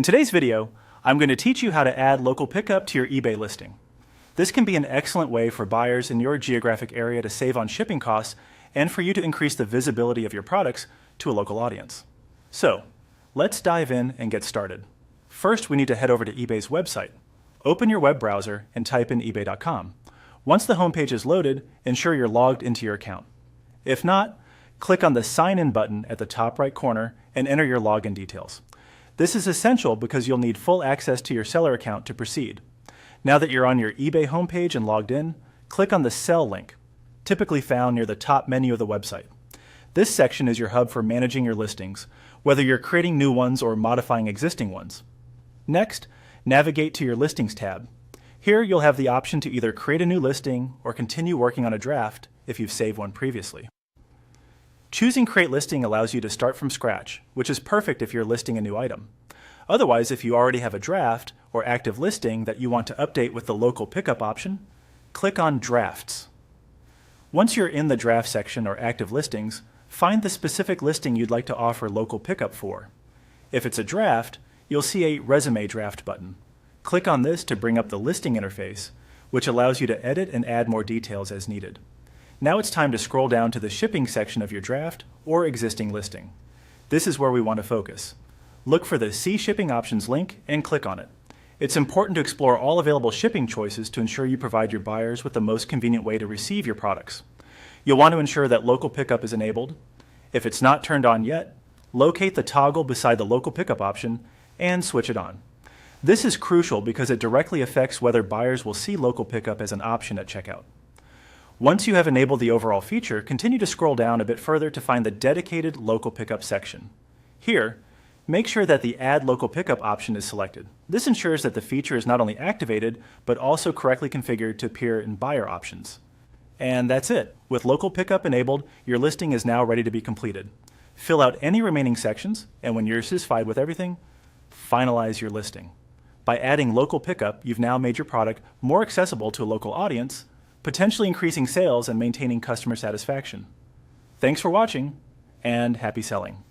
In today's video, I'm going to teach you how to add local pickup to your eBay listing. This can be an excellent way for buyers in your geographic area to save on shipping costs and for you to increase the visibility of your products to a local audience. So, let's dive in and get started. First, we need to head over to eBay's website. Open your web browser and type in ebay.com. Once the homepage is loaded, ensure you're logged into your account. If not, click on the Sign In button at the top right corner and enter your login details. This is essential because you'll need full access to your seller account to proceed. Now that you're on your eBay homepage and logged in, click on the Sell link, typically found near the top menu of the website. This section is your hub for managing your listings, whether you're creating new ones or modifying existing ones. Next, navigate to your Listings tab. Here you'll have the option to either create a new listing or continue working on a draft if you've saved one previously. Choosing Create Listing allows you to start from scratch, which is perfect if you're listing a new item. Otherwise, if you already have a draft or active listing that you want to update with the local pickup option, click on Drafts. Once you're in the draft section or active listings, find the specific listing you'd like to offer local pickup for. If it's a draft, you'll see a Resume Draft button. Click on this to bring up the listing interface, which allows you to edit and add more details as needed. Now it's time to scroll down to the shipping section of your draft or existing listing. This is where we want to focus. Look for the See Shipping Options link and click on it. It's important to explore all available shipping choices to ensure you provide your buyers with the most convenient way to receive your products. You'll want to ensure that local pickup is enabled. If it's not turned on yet, locate the toggle beside the local pickup option and switch it on. This is crucial because it directly affects whether buyers will see local pickup as an option at checkout. Once you have enabled the overall feature, continue to scroll down a bit further to find the dedicated local pickup section. Here, make sure that the Add Local Pickup option is selected. This ensures that the feature is not only activated, but also correctly configured to appear in buyer options. And that's it. With local pickup enabled, your listing is now ready to be completed. Fill out any remaining sections, and when you're satisfied with everything, finalize your listing. By adding local pickup, you've now made your product more accessible to a local audience, potentially increasing sales and maintaining customer satisfaction. Thanks for watching, and happy selling.